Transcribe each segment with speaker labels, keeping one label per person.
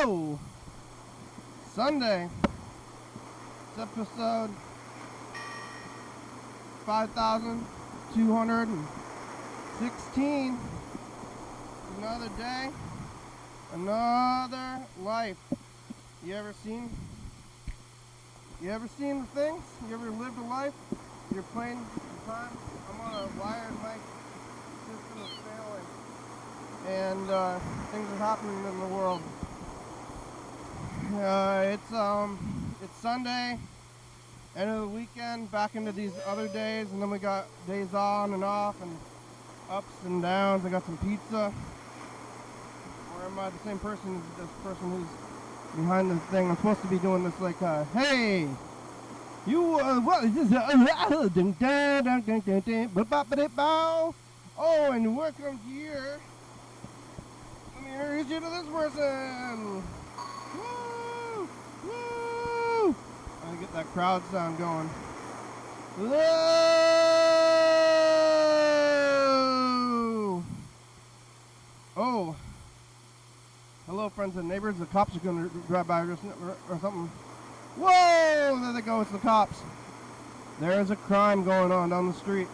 Speaker 1: Whoa! Sunday. It's episode 5,216. Another day, another life. You ever seen the things? You ever lived a life? You're playing the time. I'm on a wired mic. System is failing, and things are happening in the world. It's Sunday, end of the weekend, back into these other days, and then we got days on and off and ups and downs. I got some pizza. Or am I the same person as this person who's behind the thing? I'm supposed to be doing this like, hey, you, what is this? Oh, and welcome here. Let me introduce you to this person. Woo! Woo! I'm gonna get that crowd sound going. Whoa! Oh. Hello, friends and neighbors. The cops are going to drive by or something. Whoa! There they go. It's the cops. There's a crime going on down the street.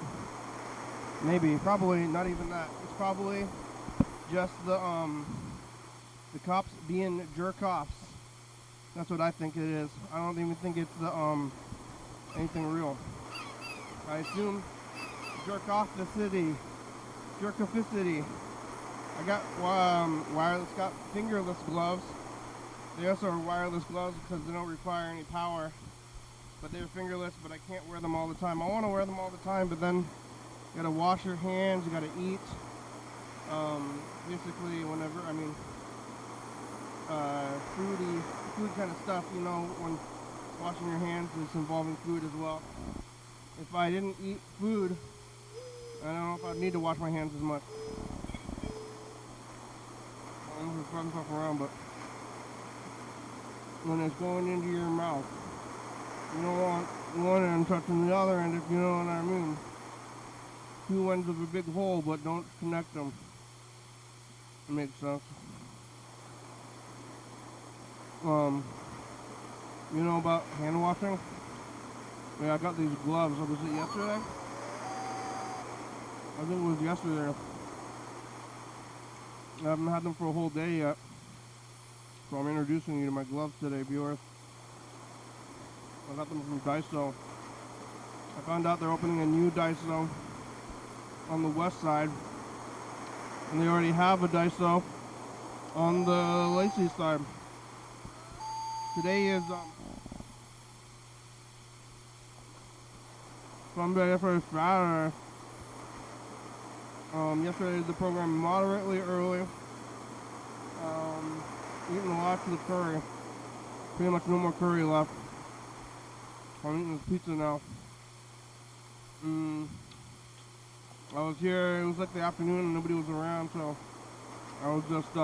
Speaker 1: Maybe. Probably not even that. It's probably just the cops being jerk-offs. That's what I think it is. I don't even think it's anything real. I assume jerk-offficity. Jerk-officity. I got got fingerless gloves. They also are wireless gloves because they don't require any power. But they're fingerless, but I can't wear them all the time. I want to wear them all the time, but then you gotta wash your hands, you gotta eat. Basically, whenever, food kind of stuff, you know, when washing your hands is involving food as well. If I didn't eat food, I don't know if I'd need to wash my hands as much. I'm just throwing stuff around, but when it's going into your mouth, you don't want one end touching the other end, if you know what I mean. Two ends of a big hole, but don't connect them. It makes sense. You know about hand washing? Yeah, I got these gloves. Was it yesterday? I think it was yesterday. I haven't had them for a whole day yet. So I'm introducing you to my gloves today, viewers. I got them from Daiso. I found out they're opening a new Daiso on the west side. And they already have a Daiso on the Lacey side. Today is Sunday, yesterday, Saturday. Yesterday the program moderately early. Eating lots of the curry. Pretty much no more curry left. I'm eating this pizza now. I was here, it was like the afternoon and nobody was around, so I was just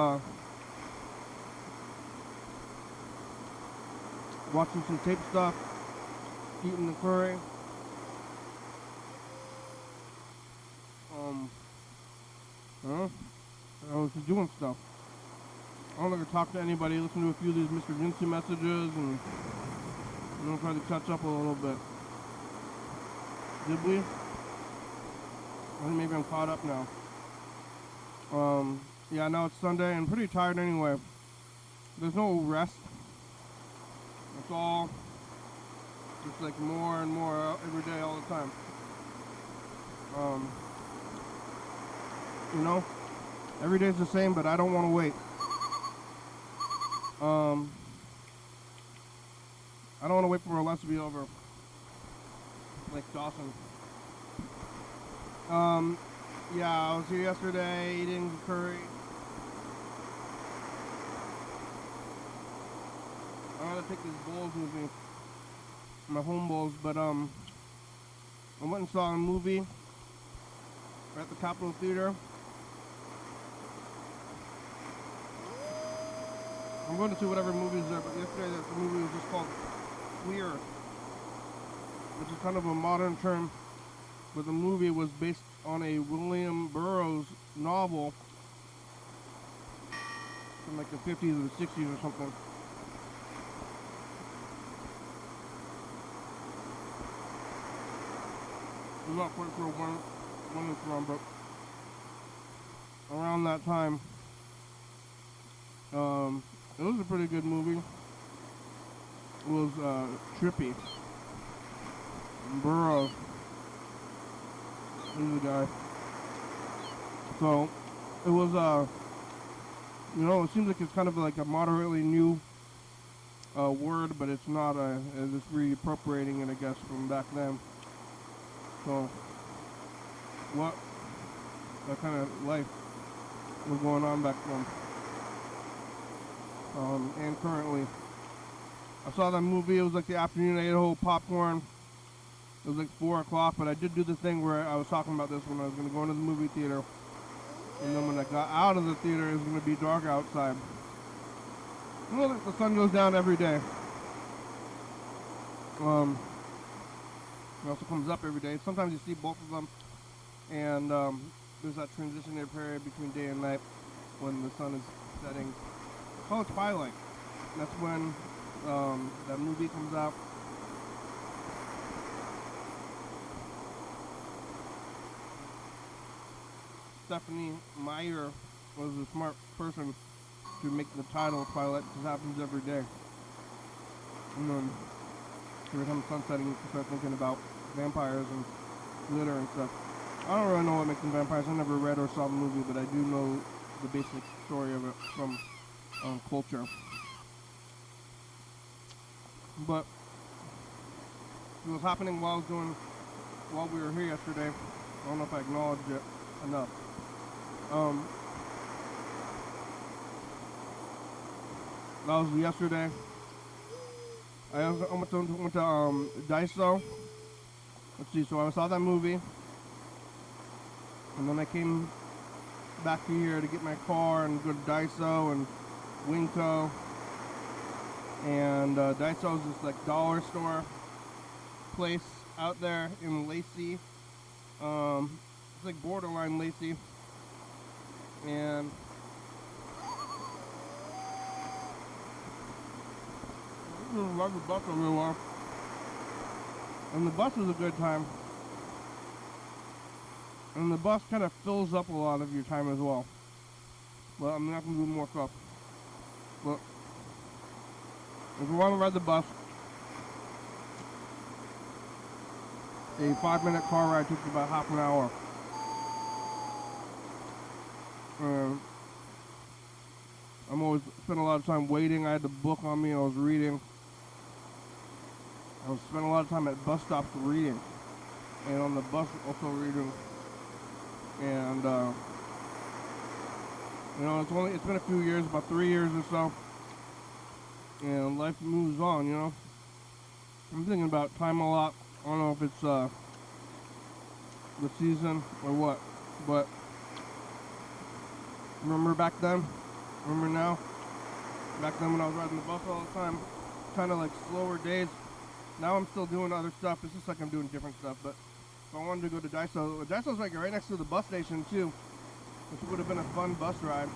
Speaker 1: watching some tape stuff, eating the curry. I was just doing stuff. I don't like to talk to anybody, listen to a few of these Mr. Vinci messages, and try to catch up a little bit. Did we? I think maybe I'm caught up now. Yeah, now it's Sunday and pretty tired anyway. There's no rest. It's all just like more and more every day all the time. You know, every day's the same, but I don't want to wait. I don't want to wait for a lesson to be over. Like Dawson. Yeah, I was here yesterday eating curry. I gotta take these bowls with me. My home bowls, but I went and saw a movie at the Capitol Theater. I'm going to see whatever movie's there, but yesterday the movie was just called Queer, which is kind of a modern term, but the movie was based on a William Burroughs novel. from like the 50s or the 60s or something. I'm not quite sure when it's from, but around that time, it was a pretty good movie. It was trippy. Burrow, he's the guy. So it was you know, it seems like it's kind of like a moderately new word, but it's not it's reappropriating it, I guess, from back then. So what kind of life was going on back then? And currently, I saw that movie. It was like the afternoon. I ate a whole popcorn. It was like 4 o'clock, but I did do the thing where I was talking about this when I was going to go into the movie theater. And then when I got out of the theater, it was going to be dark outside. You know, the sun goes down every day. It also comes up every day. Sometimes you see both of them. And there's that transitionary period between day and night when the sun is setting. It's called twilight. That's when that movie comes out. Stephanie Meyer was a smart person to make the title Twilight, because it happens every day. And then every time the sun's setting, you start thinking about vampires and glitter and stuff. I don't really know what makes them vampires. I never read or saw the movie, but I do know the basic story of it from culture. But it was happening while we were here yesterday. I don't know if I acknowledged it enough. That was yesterday. I also went to Daiso. Let's see, so I saw that movie. And then I came back here to get my car and go to Daiso and Winco. And Daiso is this like dollar store place out there in Lacey. It's like borderline Lacey. And I love the bus over well. And the bus was a good time. And the bus kind of fills up a lot of your time as well. But I'm not going to do more stuff. But if you want to ride the bus, a 5-minute car ride took about half an hour. I'm always spent a lot of time waiting. I had the book on me. I was reading. I was spending a lot of time at bus stops reading, and on the bus also reading. And you know, it's been a few years, about 3 years or so, and life moves on. You know, I'm thinking about time a lot. I don't know if it's the season or what, but remember back then? Remember now? Back then when I was riding the bus all the time, kind of like slower days. Now I'm still doing other stuff. It's just like I'm doing different stuff. But if I wanted to go to Daiso, Daiso's like right next to the bus station too, which would have been a fun bus ride.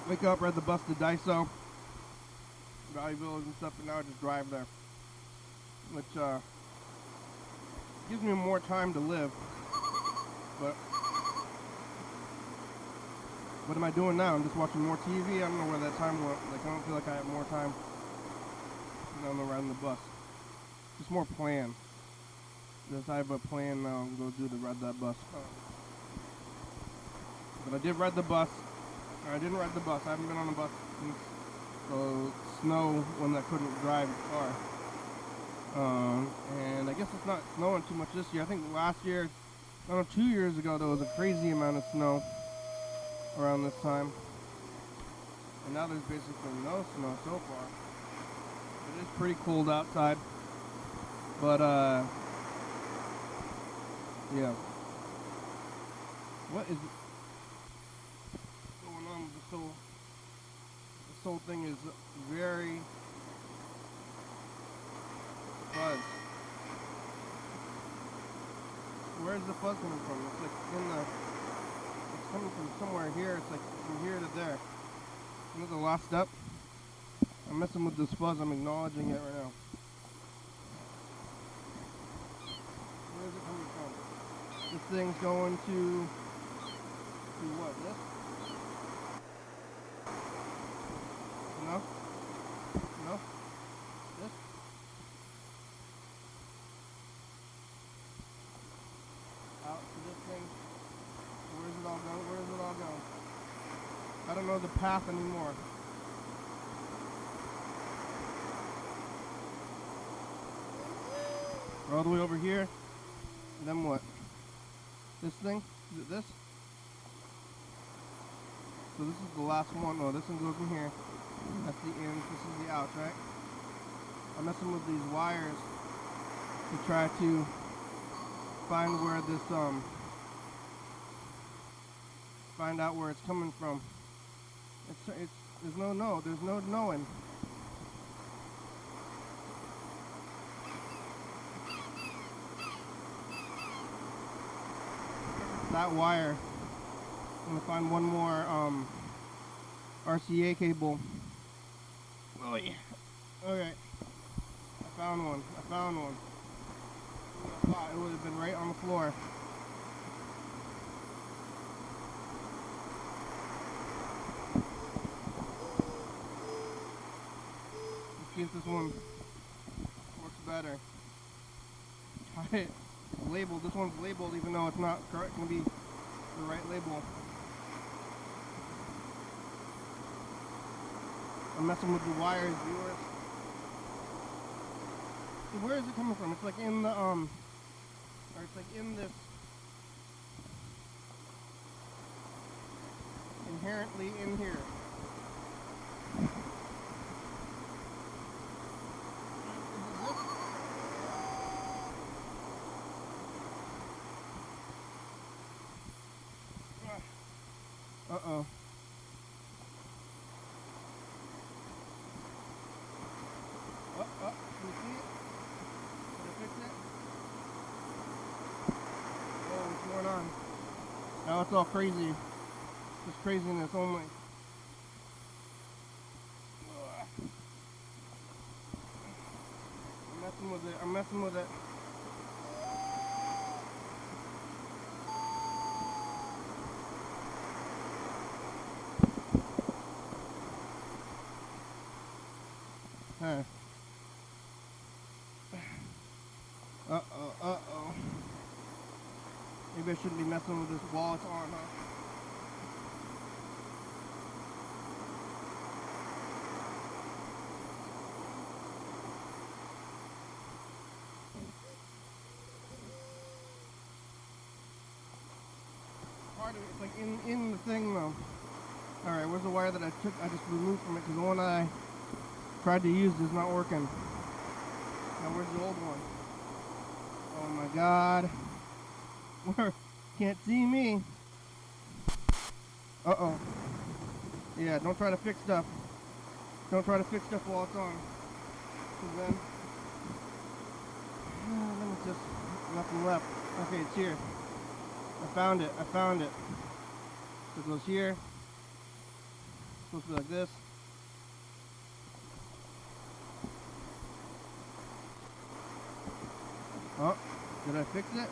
Speaker 1: Wake up, ride the bus to Daiso, Valley Village and stuff, and now I just drive there, which gives me more time to live. But what am I doing now? I'm just watching more TV. I don't know where that time went. Like, I don't feel like I have more time than I'm riding the bus. Just more plan. Just I have a plan now. I'm going to do to ride that bus. But I did ride the bus. Or I didn't ride the bus. I haven't been on a bus since the snow when I couldn't drive the car. And I guess it's not snowing too much this year. I think last year, I don't know, 2 years ago, there was a crazy amount of snow around this time. And now there's basically no snow so far. It is pretty cold outside. But, yeah. What is going on with this whole thing is very buzz. Where's the fuzz coming from? It's like it's coming from somewhere here. It's like from here to there. This is the last step. I'm messing with this fuzz. I'm acknowledging it right now. Where is it coming from? This thing's going to what? This? No? No? This? Out to this thing. Where does it all go? Where does it all go? I don't know the path anymore. We're all the way over here. And then what? This thing? Is it this? So this is the last one. No, this one goes in here. That's the in. This is the outs, right? I'm messing with these wires to try to find where this find out where it's coming from. There's no knowing. That wire. I'm gonna find one more RCA cable. Oh yeah. Okay. I found one. I thought it would have been right on the floor. Let's see if this one works better. It's labeled. This one's labeled even though it's not correct. Gonna be the right label. I'm messing with the wires, viewers. So where is it coming from? It's like in the or it's like in this inherently in here. Uh-oh. Can you see it? Did I fix it? Oh, what's going on? Now it's all crazy. Just craziness only. I'm messing with it. Huh. Uh-oh. Maybe I shouldn't be messing with this while it's on, huh? Part of it's like in the thing though. Alright, where's the wire that I just removed from it? Because the one I tried to use is not working. Now where's the old one? Oh my god. Can't see me. Uh-oh. Yeah, don't try to fix stuff. Don't try to fix stuff while it's on. Because then it's just nothing left. Okay, it's here. I found it. So it goes here. It's supposed to be like this. Oh, did I fix it?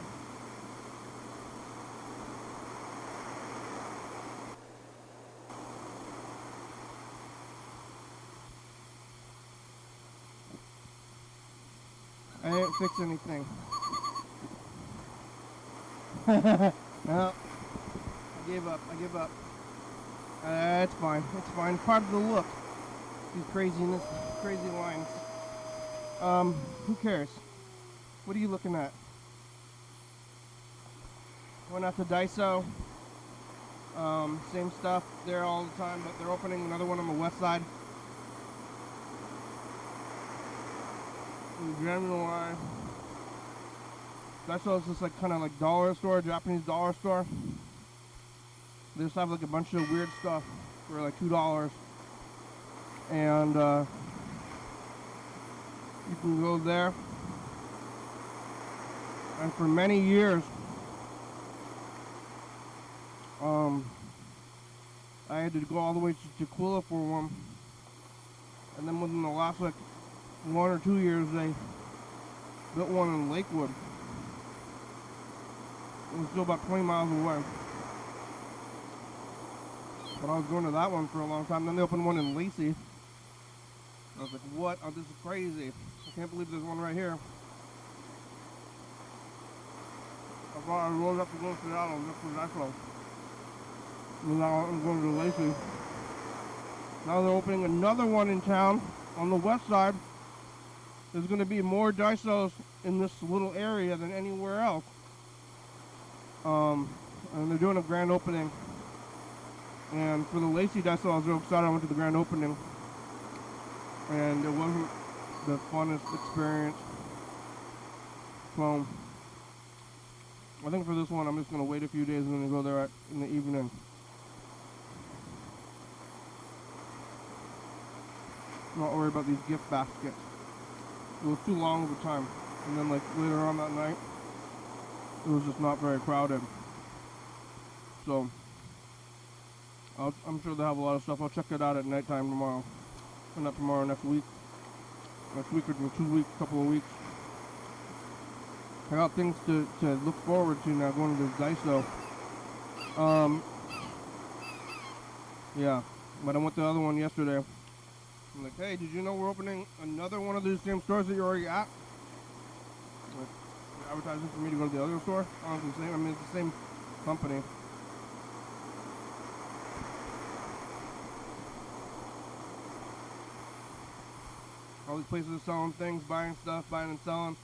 Speaker 1: I didn't fix anything. No, I gave up. It's fine. Part of the look. These crazy lines. Who cares? What are you looking at? Went out to Daiso. Same stuff there all the time, but they're opening another one on the west side. In January. Daiso is just like kind of like dollar store, Japanese dollar store. They just have like a bunch of weird stuff for like $2, and you can go there. And for many years, I had to go all the way to Tequila for one, and then within the last like 1 or 2 years, they built one in Lakewood. It was still about 20 miles away. But I was going to that one for a long time. Then they opened one in Lacey. I was like, what? Oh, this is crazy. I can't believe there's one right here. I thought I rolled up to go to Seattle just for that show. And now I'm going to Lacey. Now they're opening another one in town on the west side. There's going to be more Daisos in this little area than anywhere else. And they're doing a grand opening. And for the Lacey Daiso, I was real excited. I went to the grand opening. And it wasn't the funnest experience. So, I think for this one, I'm just going to wait a few days and then go there in the evening. Not worry about these gift baskets. It was too long of a time. And then like later on that night, it was just not very crowded. So, I'm sure they'll have a lot of stuff. I'll check it out at nighttime tomorrow. Or not tomorrow, next week. Next week or 2 weeks, couple of weeks. I got things to look forward to now going to this Daiso. Yeah, but I went to the other one yesterday. I'm like, hey, did you know we're opening another one of these same stores that you're already at? Like, advertising for me to go to the other store? Honestly, same. I mean, it's the same company. All these places are selling things, buying stuff, buying and selling,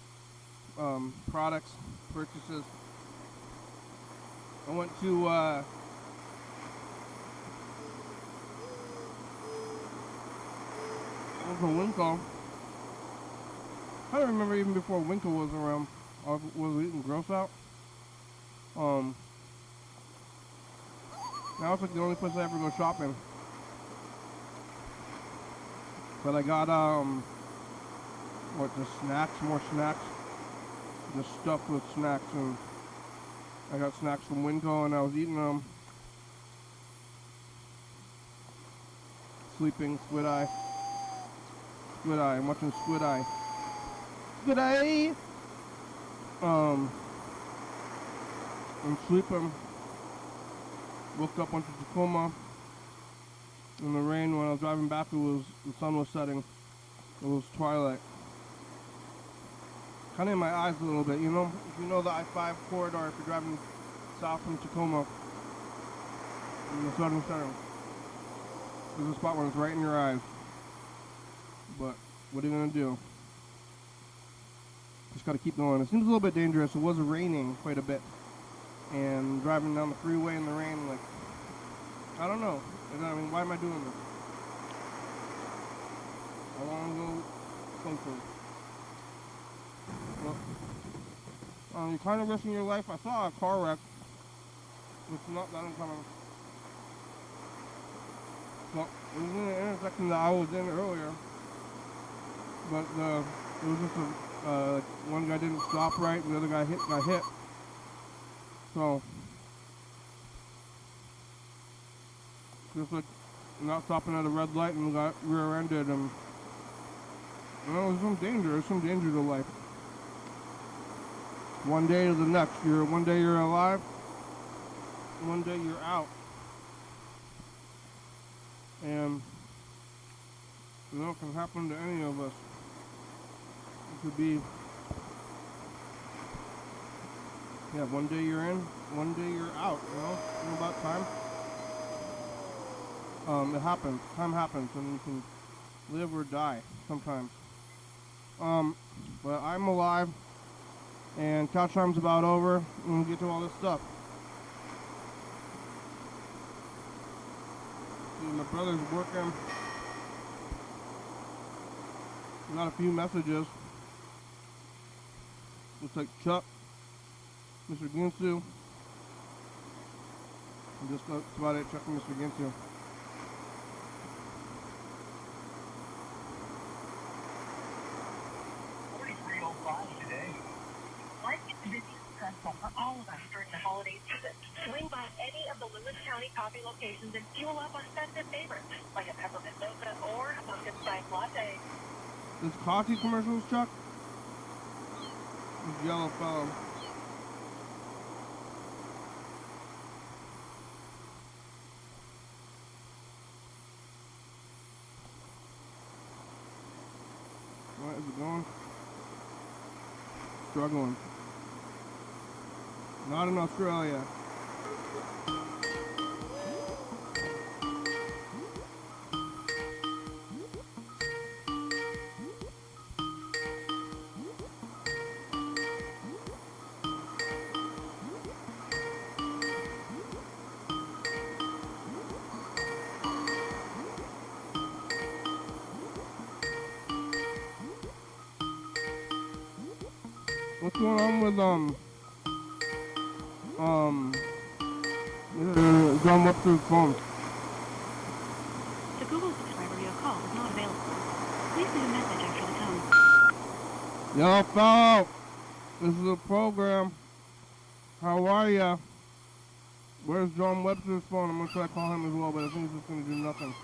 Speaker 1: products, purchases. I went to Winco. I don't remember even before Winco was around. I was eating gross out. Now it's like the only place I ever go shopping. But I got just snacks, more snacks. Just stuffed with snacks, and I got snacks from Winco and I was eating them. Sleeping, squid eye. Squid eye, I'm watching Squid Eye. Squid Eye! I'm sleeping. Woke up, went to Tacoma. In the rain, when I was driving back, the sun was setting. It was twilight. Kind of in my eyes a little bit, you know? If you know the I-5 corridor, if you're driving south from Tacoma, in the southern center, there's a spot where it's right in your eyes. But what are you gonna do? Just gotta keep going. It seems a little bit dangerous. It was raining quite a bit, and driving down the freeway in the rain, like, I don't know. I mean, why am I doing this? I want to go closer. Well, you're kind of risking your life. I saw a car wreck. It's not that uncommon. Well, it was in the intersection that I was in earlier. But it was just one guy didn't stop right, and the other guy got hit. So, just like not stopping at a red light and got rear-ended, and you know, there's some danger to life. One day to the next. One day you're alive, one day you're out. And you know, it can happen to any of us. It could be, yeah, one day you're in, one day you're out, you know about time. It happens, time happens, and you can live or die sometimes. But I'm alive, and couch time's about over, and we'll get to all this stuff. See, my brother's working. We got a few messages. Looks like Chuck, Mr. Ginsu. That's about it, Chuck and Mr. Ginsu.
Speaker 2: 4305 today. Life gets busy and stressful for all of us during the holiday season. Swing by any of the Lewis County coffee locations and fuel up on festive favorites like a peppermint mocha or a pumpkin spice latte.
Speaker 1: This coffee commercials, Chuck? This yellow fellow. What is it going? Struggling. Not in Australia. What's going on with John Webster's phone?
Speaker 3: The Google subscriber you have called is not available. Please leave a message after the tone.
Speaker 1: Yo, fellow, this is a program. How are ya? Where's John Webster's phone? I'm gonna try to call him as well, but I think it's just gonna do nothing.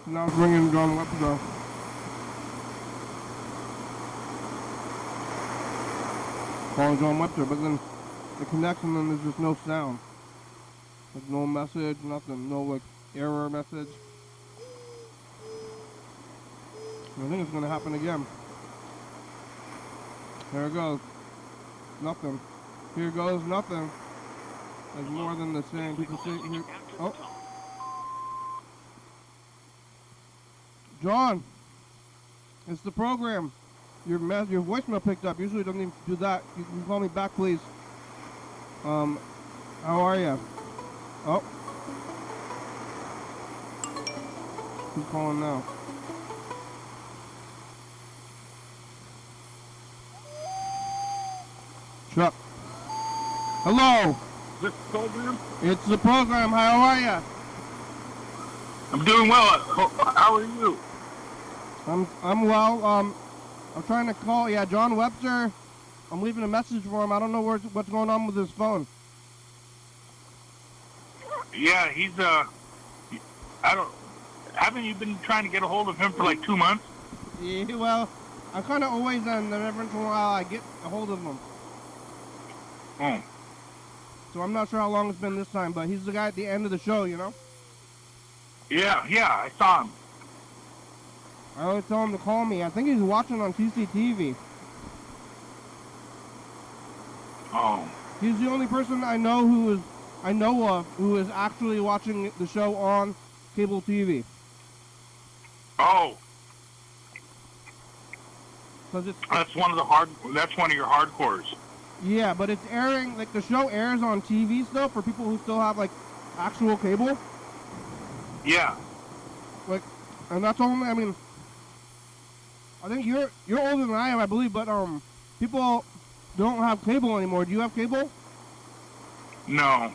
Speaker 1: So now it's ringing John Webster. Calling John Webster, but then the connection, then there's just no sound. There's no message, nothing, no like error message. I think it's gonna happen again. Here it goes. Nothing. Here goes nothing. There's more than the same. People say here. Oh. John, it's the program. Your voicemail picked up. Usually it doesn't even do that. You can call me back, please. How are you? Oh. Who's calling now? Chuck. Hello.
Speaker 4: This program?
Speaker 1: It's the program. How are you?
Speaker 4: I'm doing well. How are you?
Speaker 1: I'm well. I'm trying to call. Yeah, John Webster. I'm leaving a message for him. I don't know what's going on with his phone.
Speaker 4: Yeah, he's haven't you been trying to get a hold of him for like 2 months?
Speaker 1: Yeah, well, I'm kind of always on. Every once in a while, I get a hold of him.
Speaker 4: Oh.
Speaker 1: So I'm not sure how long it's been this time, but he's the guy at the end of the show, you know?
Speaker 4: Yeah, I saw him.
Speaker 1: I always tell him to call me. I think he's watching on CCTV.
Speaker 4: Oh.
Speaker 1: He's the only person I know of who is actually watching the show on cable TV.
Speaker 4: Oh.
Speaker 1: 'Cause it's
Speaker 4: That's one of your hardcores.
Speaker 1: yeah, but it's airing, like the show airs on TV still for people who still have like actual cable.
Speaker 4: Yeah.
Speaker 1: Like, and that's only, I mean, I think you're older than I am, I believe, but people don't have cable anymore. Do you have cable?
Speaker 4: No.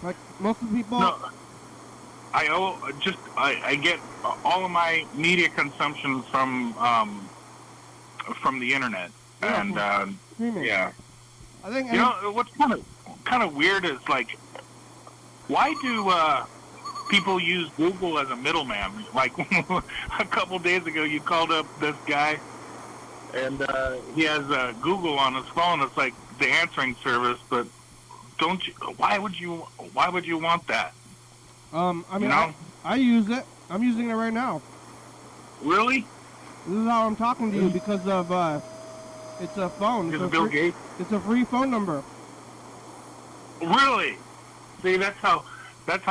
Speaker 1: Like most of the people.
Speaker 4: No. I get all of my media consumption from the internet.
Speaker 1: Yeah,
Speaker 4: And
Speaker 1: streaming.
Speaker 4: yeah.
Speaker 1: I think.
Speaker 4: You know what's kind of weird is like, why do people use Google as a middleman? Like a couple days ago, you called up this guy, and he has Google on his phone. It's like the answering service, but don't you? Why would you want that?
Speaker 1: I mean,
Speaker 4: You know?
Speaker 1: I use it. I'm using it right now.
Speaker 4: Really?
Speaker 1: This is how I'm talking to you because of it's a phone.
Speaker 4: Because of Bill Gates?
Speaker 1: It's a free phone number.
Speaker 4: Really? See, that's how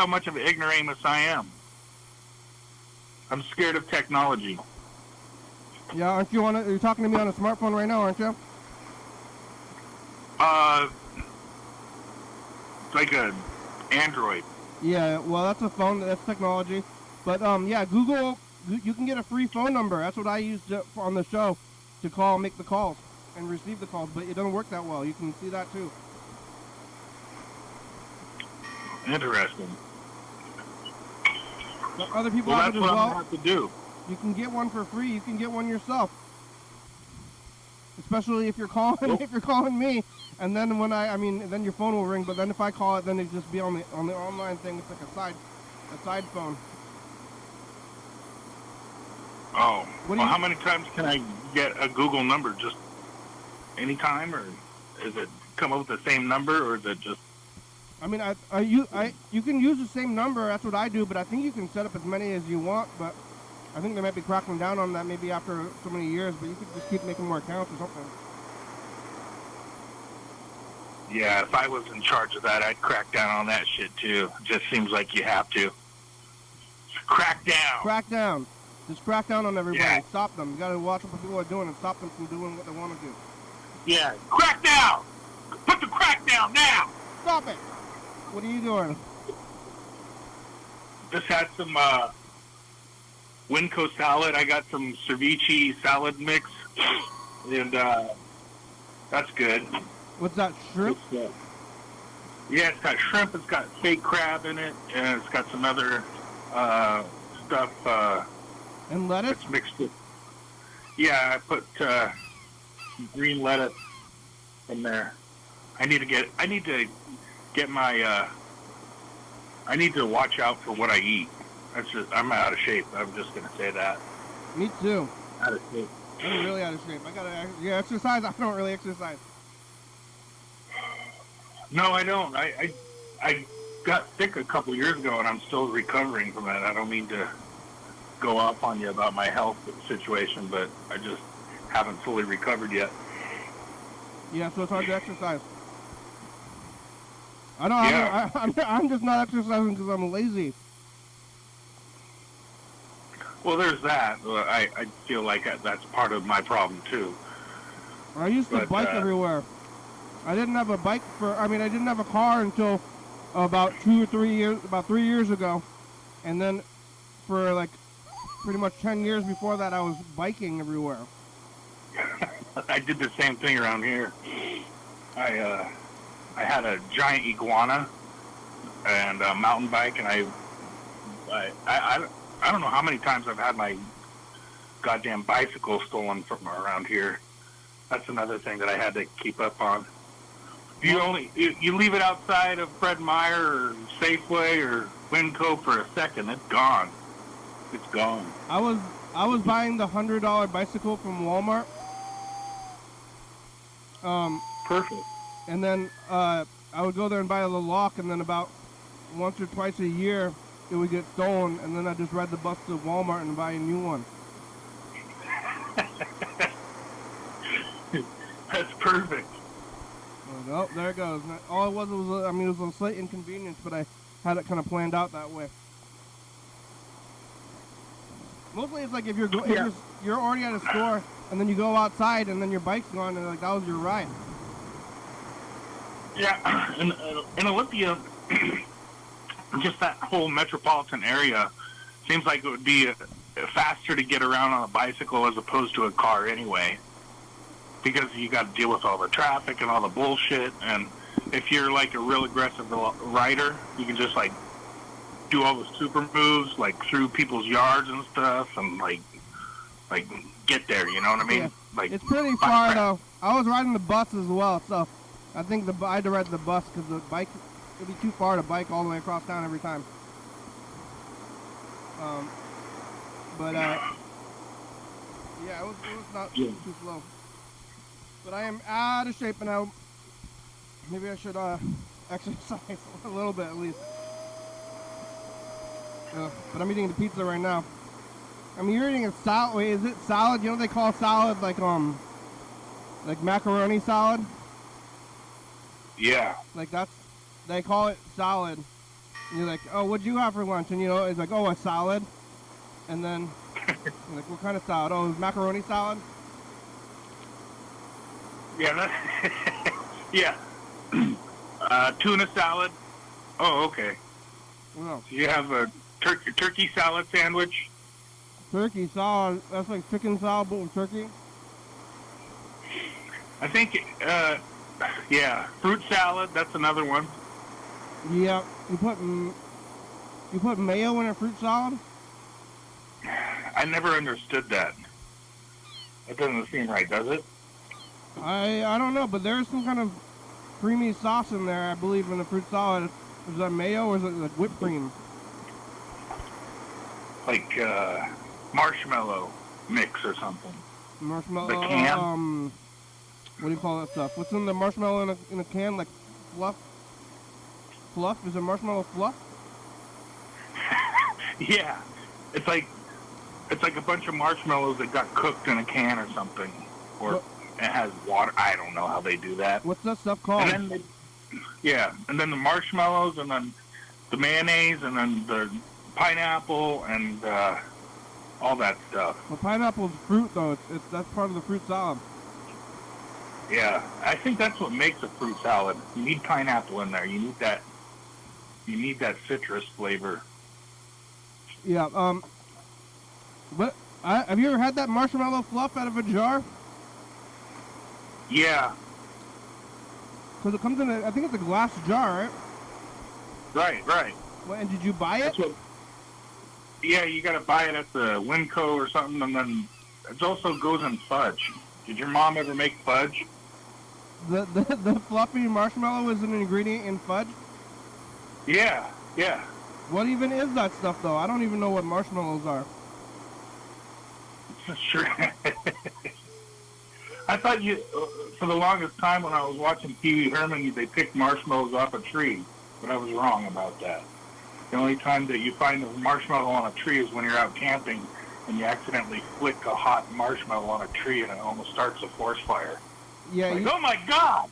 Speaker 4: much of an ignoramus I am. I'm scared of technology.
Speaker 1: Yeah, aren't you you're talking to me on a smartphone right now, aren't you?
Speaker 4: It's like a Android.
Speaker 1: Yeah, well, that's a phone. That's technology. But yeah, Google. You can get a free phone number. That's what I used on the show to call, make the calls, and receive the calls. But it doesn't work that well. You can see that too.
Speaker 4: Interesting.
Speaker 1: But other people
Speaker 4: Well,
Speaker 1: have
Speaker 4: that's
Speaker 1: it as
Speaker 4: what I'm
Speaker 1: well.
Speaker 4: gonna have to do.
Speaker 1: You can get one for free. You can get one yourself. Especially if you're calling
Speaker 4: Nope.
Speaker 1: if you're calling me, and then when then your phone will ring. But then if I call it, then it just be on the online thing. It's like a side phone.
Speaker 4: Oh.
Speaker 1: What do
Speaker 4: Well,
Speaker 1: you-
Speaker 4: how many times can I get a Google number? Just any time, or is it come up with the same number, or is it just?
Speaker 1: I mean, you can use the same number. That's what I do. But I think you can set up as many as you want. But I think they might be cracking down on that maybe after so many years. But you could just keep making more accounts or something.
Speaker 4: Yeah, if I was in charge of that, I'd crack down on that shit too. It just seems like you have to. Crack down.
Speaker 1: Crack down. Just crack down on everybody.
Speaker 4: Yeah.
Speaker 1: Stop them. You got to watch what people are doing and stop them from doing what they want to do.
Speaker 4: Yeah, crack down. Put the crack down now.
Speaker 1: Stop it. What are you doing?
Speaker 4: Just had some Winco salad. I got some ceviche salad mix, and that's good.
Speaker 1: What's that, shrimp?
Speaker 4: Yeah, it's got shrimp. It's got fake crab in it, and it's got some other stuff.
Speaker 1: And lettuce?
Speaker 4: It's mixed with. Yeah, I put green lettuce in there. I need to get my. I need to watch out for what I eat. I'm out of shape. I'm just gonna say that.
Speaker 1: Me too.
Speaker 4: Out of shape.
Speaker 1: I'm really out of shape. I gotta exercise. I don't really exercise.
Speaker 4: No, I don't. I got sick a couple years ago, and I'm still recovering from that. I don't mean to go off on you about my health situation, but I just haven't fully recovered yet.
Speaker 1: Yeah, so it's hard to exercise. I'm just not exercising because I'm lazy.
Speaker 4: Well, there's that. I feel like that's part of my problem too.
Speaker 1: I used to bike everywhere. I didn't have a bike I didn't have a car until about 3 years ago. And then for like pretty much 10 years before that, I was biking everywhere.
Speaker 4: I did the same thing around here. I had a giant iguana and a mountain bike, and I don't know how many times I've had my goddamn bicycle stolen from around here. That's another thing that I had to keep up on. You leave it outside of Fred Meyer or Safeway or Winco for a second, it's gone. It's gone.
Speaker 1: I was buying the $100 bicycle from Walmart.
Speaker 4: Perfect.
Speaker 1: And then I would go there and buy the lock, and then about once or twice a year, it would get stolen, and then I just ride the bus to Walmart and buy a new one.
Speaker 4: That's perfect.
Speaker 1: Oh, there it goes. All it was it was a slight inconvenience, but I had it kind of planned out that way. Mostly it's like if you're already at a store, and then you go outside, and then your bike's gone, and like that was your ride.
Speaker 4: Yeah, in Olympia, just that whole metropolitan area seems like it would be faster to get around on a bicycle as opposed to a car anyway, because you got to deal with all the traffic and all the bullshit. And if you're like a real aggressive rider, you can just like do all the super moves like through people's yards and stuff, and like get there. You know what I mean?
Speaker 1: Yeah.
Speaker 4: Like
Speaker 1: It's pretty far though. I was riding the bus as well, so I think I had to ride the bus because the bike it'd be too far to bike all the way across town every time. Yeah, it was not too slow. But I am out of shape now. Maybe I should exercise a little bit at least. But I'm eating the pizza right now. I mean, you're eating a salad. Wait, is it salad? You know what they call salad like macaroni salad?
Speaker 4: Yeah.
Speaker 1: Like they call it salad. And you're like, oh, what'd you have for lunch? And it's like, oh, a salad. And then you're like, what kind of salad? Oh, it was macaroni salad.
Speaker 4: Yeah. Yeah. Tuna salad. Oh, okay.
Speaker 1: No.
Speaker 4: So you have a turkey salad sandwich.
Speaker 1: Turkey salad. That's like chicken salad, but with turkey.
Speaker 4: I think. Yeah, fruit salad. That's another one.
Speaker 1: Yeah. You put mayo in a fruit salad?
Speaker 4: I never understood that. That doesn't seem right, does it?
Speaker 1: I don't know, but there's some kind of creamy sauce in there, I believe, in the fruit salad. Is that mayo or is it like whipped cream?
Speaker 4: Like marshmallow mix or something.
Speaker 1: Marshmallow.
Speaker 4: The can?
Speaker 1: What do you call that stuff? What's in the marshmallow in a can? Like fluff? Fluff? Is it marshmallow fluff?
Speaker 4: Yeah, it's like a bunch of marshmallows that got cooked in a can or something, or
Speaker 1: What?
Speaker 4: it has water. I don't know how they do that.
Speaker 1: What's that stuff called?
Speaker 4: And then and then the marshmallows, and then the mayonnaise, and then the pineapple, and all that stuff.
Speaker 1: Well, pineapple's fruit, though. That's part of the fruit salad.
Speaker 4: Yeah, I think that's what makes a fruit salad. You need pineapple in there. You need that. You need that citrus flavor.
Speaker 1: Yeah. Have you ever had that marshmallow fluff out of a jar?
Speaker 4: Yeah.
Speaker 1: Because it comes in I think it's a glass jar, right?
Speaker 4: Right.
Speaker 1: Well, and did you buy it?
Speaker 4: That's what. Yeah, you got to buy it at the Winco or something, and then it also goes in fudge. Did your mom ever make fudge?
Speaker 1: The fluffy marshmallow is an ingredient in fudge?
Speaker 4: Yeah.
Speaker 1: What even is that stuff, though? I don't even know what marshmallows are.
Speaker 4: Sure. I thought for the longest time when I was watching Pee Wee Herman, they picked marshmallows off a tree, but I was wrong about that. The only time that you find a marshmallow on a tree is when you're out camping and you accidentally flick a hot marshmallow on a tree and it almost starts a forest fire.
Speaker 1: Yeah.
Speaker 4: Like, oh my God!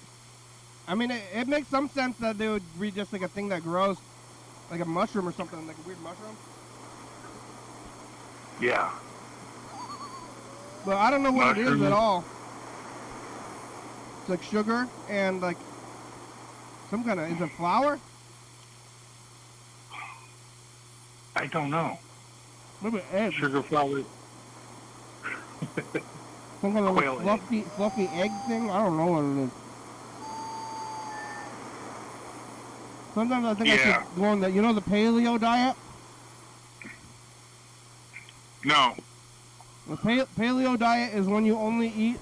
Speaker 1: I mean, it makes some sense that they would be just like a thing that grows, like a mushroom or something, like a weird mushroom.
Speaker 4: Yeah.
Speaker 1: But I don't know what it is
Speaker 4: Mushroom.
Speaker 1: at all. It's like sugar and like some kind of, is it flour?
Speaker 4: I don't know.
Speaker 1: Maybe egg.
Speaker 4: Sugar flour.
Speaker 1: Some kind of
Speaker 4: Quail
Speaker 1: like fluffy egg thing? I don't know what it is. Sometimes I think I
Speaker 4: Yeah.
Speaker 1: should go on the paleo diet?
Speaker 4: No.
Speaker 1: The paleo diet is when you only eat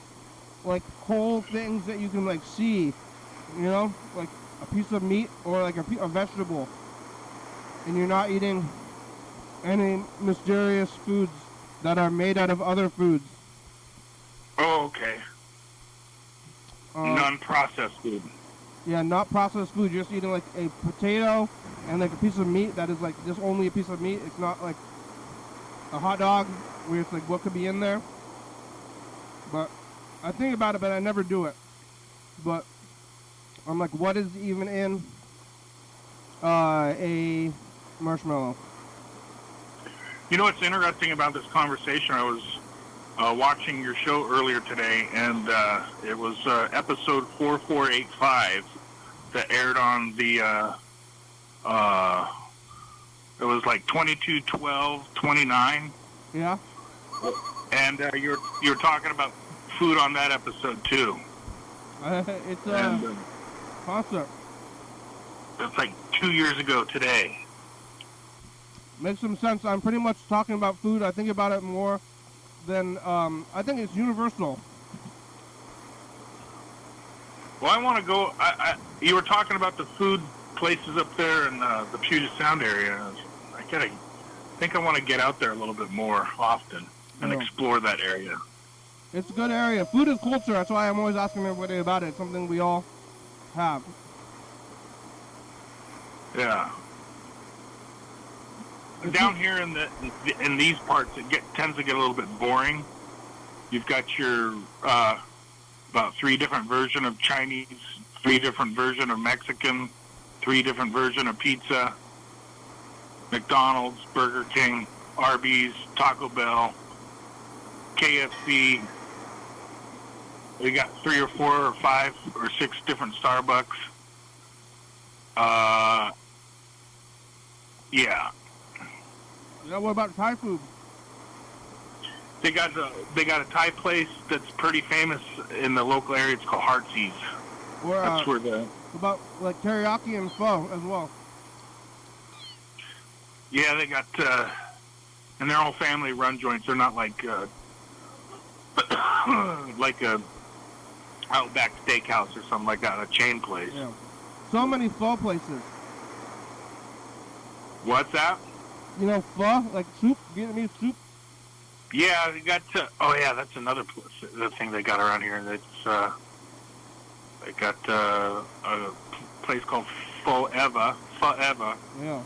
Speaker 1: like whole things that you can like see, like a piece of meat or like a vegetable, and you're not eating any mysterious foods that are made out of other foods.
Speaker 4: Oh, okay. Non-processed food.
Speaker 1: Yeah, not processed food. You're just eating like a potato and like a piece of meat that is like just only a piece of meat. It's not like a hot dog where it's like what could be in there. But I think about it, but I never do it. But I'm like, what is even in a marshmallow?
Speaker 4: You know what's interesting about this conversation? I was watching your show earlier today, and it was episode 4485 that aired on the, it was like 22/12/29.
Speaker 1: Yeah?
Speaker 4: And you're talking about food on that episode, too.
Speaker 1: It's a
Speaker 4: And
Speaker 1: concept.
Speaker 4: it's like 2 years ago today.
Speaker 1: Makes some sense. I'm pretty much talking about food. I think about it more than, I think it's universal.
Speaker 4: Well, I want to go. You were talking about the food places up there in the Puget Sound area. I think I want to get out there a little bit more often and explore that area.
Speaker 1: It's a good area. Food is culture. That's why I'm always asking everybody about it. It's something we all have.
Speaker 4: Yeah. Down here in these parts, it tends to get a little bit boring. You've got your about 3 different versions of Chinese, 3 different versions of Mexican, 3 different versions of pizza, McDonald's, Burger King, Arby's, Taco Bell, KFC. We got 3 or 4 or 5 or 6 different Starbucks. Yeah.
Speaker 1: Yeah, what about Thai food?
Speaker 4: They got a Thai place that's pretty famous in the local area. It's called Heartsease.
Speaker 1: Or,
Speaker 4: That's where the
Speaker 1: about like teriyaki and pho as well.
Speaker 4: yeah they got and they're all family run joints. They're not like like a Outback Steakhouse or something like that, a chain place.
Speaker 1: Yeah. So many pho places.
Speaker 4: What's that?
Speaker 1: You know, pho, like soup, Vietnamese soup.
Speaker 4: Yeah, they got. Oh yeah, that's another the thing they got around here. That's they got a place called Forever,
Speaker 1: Yeah.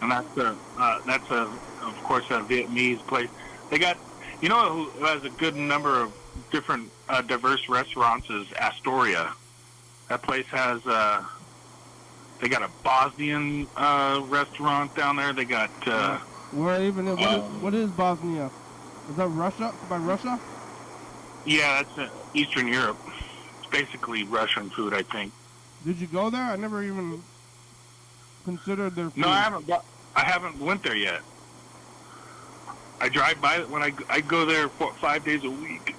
Speaker 4: and that's of course a Vietnamese place. They got, you know, who has a good number of different diverse restaurants is Astoria. That place has they got a Bosnian restaurant down there. They got
Speaker 1: Where even what is Bosnia? Is that Russia? By Russia?
Speaker 4: yeah, that's Eastern Europe. It's basically Russian food, I think.
Speaker 1: Did you go there? I never even considered their food.
Speaker 4: No, I haven't went there yet. I drive by when I go there 5 days a week,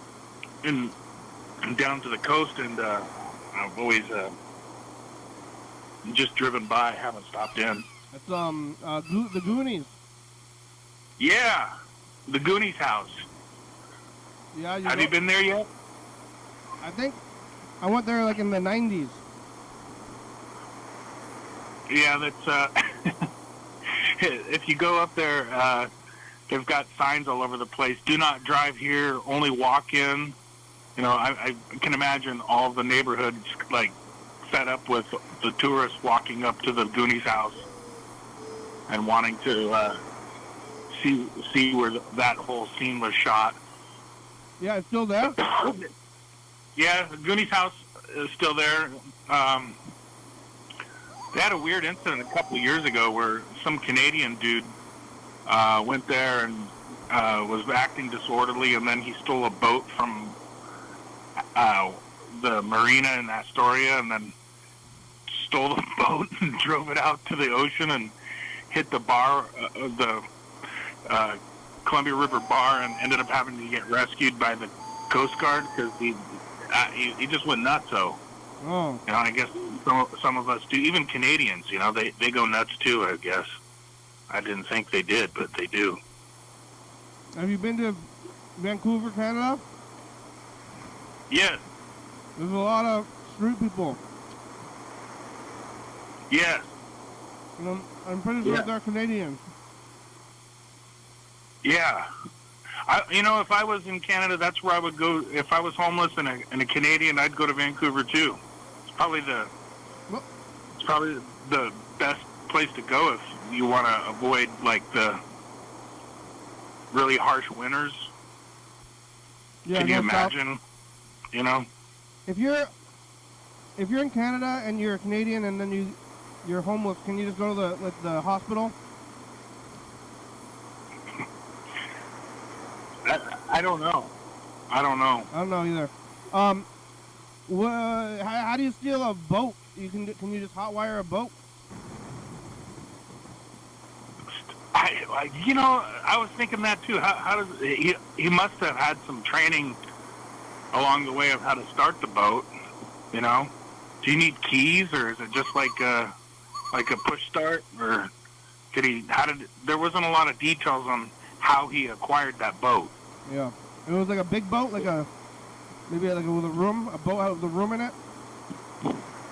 Speaker 4: and down to the coast, and I've always just driven by. Haven't stopped in.
Speaker 1: It's the Goonies.
Speaker 4: Yeah, the Goonies house.
Speaker 1: Yeah.
Speaker 4: Have you been there yet?
Speaker 1: I think I went there like in the 90s.
Speaker 4: Yeah, that's. If you go up there, they've got signs all over the place. Do not drive here. Only walk in. You know, I can imagine all the neighborhoods like fed up with the tourists walking up to the Goonies house and wanting to see where that whole scene was shot.
Speaker 1: Yeah, it's still there.
Speaker 4: Yeah, the Goonies house is still there. They had a weird incident a couple of years ago where some Canadian dude went there and was acting disorderly, and then he stole a boat from the marina in Astoria, and then stole the boat and drove it out to the ocean and hit the bar, the Columbia River bar, and ended up having to get rescued by the Coast Guard because he just went nuts. So,
Speaker 1: Oh.
Speaker 4: you know, I guess some of us do. Even Canadians, you know, they go nuts too, I guess. I didn't think they did, but they do.
Speaker 1: Have you been to Vancouver, Canada?
Speaker 4: Yes.
Speaker 1: There's a lot of street people.
Speaker 4: Yes.
Speaker 1: And I'm pretty sure
Speaker 4: Yeah.
Speaker 1: they're Canadians.
Speaker 4: Yeah. You know, if I was in Canada, that's where I would go. If I was homeless and a Canadian, I'd go to Vancouver too. It's probably
Speaker 1: Well-
Speaker 4: the best place to go if you want to avoid like the really harsh winters.
Speaker 1: Yeah,
Speaker 4: Can you
Speaker 1: no doubt.
Speaker 4: imagine? You know?
Speaker 1: If you're in Canada and you're a Canadian and then you're homeless, can you just go to the hospital?
Speaker 4: I don't know. I don't know.
Speaker 1: I don't know either. How do you steal a boat? Can you just hotwire a boat?
Speaker 4: You know, I was thinking that too. How does he must have had some training along the way of how to start the boat. You know, do you need keys, or is it just like a push start, or there wasn't a lot of details on how he acquired that boat.
Speaker 1: Yeah, it was like a big boat, with a room, a boat with a room in it.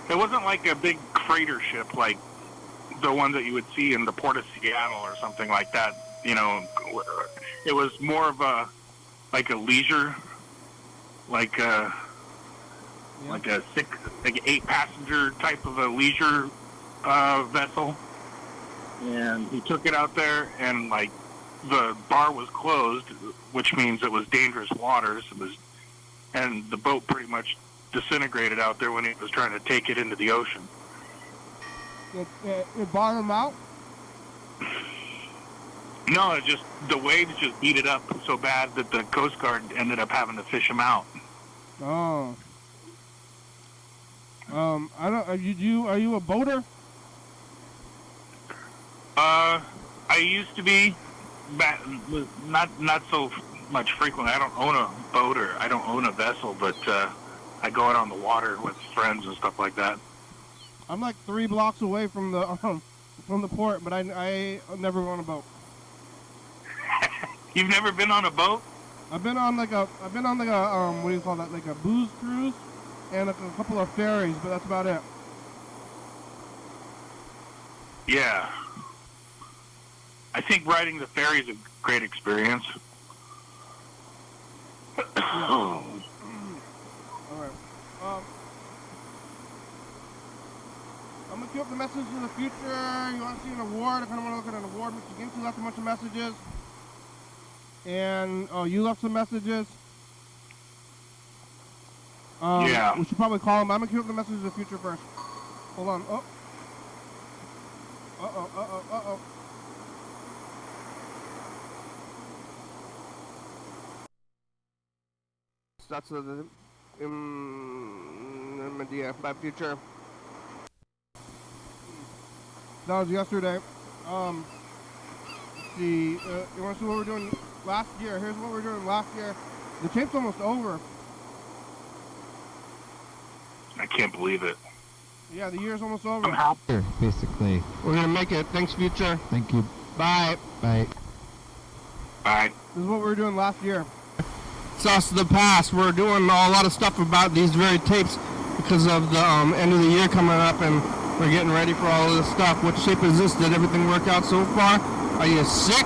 Speaker 4: It wasn't like a big freighter ship like the ones that you would see in the port of Seattle or something like that. You know, it was more of a leisure, like a 8-passenger type of a leisure vessel. And he took it out there, and like the bar was closed, which means it was dangerous waters. And the boat pretty much disintegrated out there when he was trying to take it into the ocean.
Speaker 1: It bottomed out?
Speaker 4: No, the waves just beat it up so bad that the Coast Guard ended up having to fish him out.
Speaker 1: Oh. Are you a boater?
Speaker 4: I used to be, not so much frequently. I don't own a boat, or I don't own a vessel, but I go out on the water with friends and stuff like that.
Speaker 1: I'm like 3 blocks away from the port, but I never on a boat.
Speaker 4: You've never been on a boat?
Speaker 1: I've been on like a what do you call that? Like a booze cruise. and a couple of ferries, but that's about it.
Speaker 4: Yeah. I think riding the ferry is a great experience.
Speaker 1: All right. I'm gonna queue up the message in the future. You want to see an award? If anyone want to look at an award, Mr. Ginty left a bunch of messages. And you left some messages.
Speaker 4: Yeah.
Speaker 1: We should probably call him. I'm gonna queue up the message in the future first. Hold on. Oh. Uh-oh. That's the idea by future. That was yesterday. Let's see. You want to see what we're doing last year? Here's what we're doing last year. The tape's almost over.
Speaker 4: I can't believe it.
Speaker 1: Yeah, the year's almost over.
Speaker 4: I'm happy.
Speaker 5: Basically.
Speaker 1: We're gonna make it. Thanks, future.
Speaker 5: Thank you.
Speaker 1: Bye.
Speaker 5: Bye.
Speaker 4: Bye.
Speaker 1: This is what we were doing last year. It's us the past. We're doing a lot of stuff about these very tapes because of the end of the year coming up, and we're getting ready for all of this stuff. What shape is this? Did everything work out so far? Are you sick?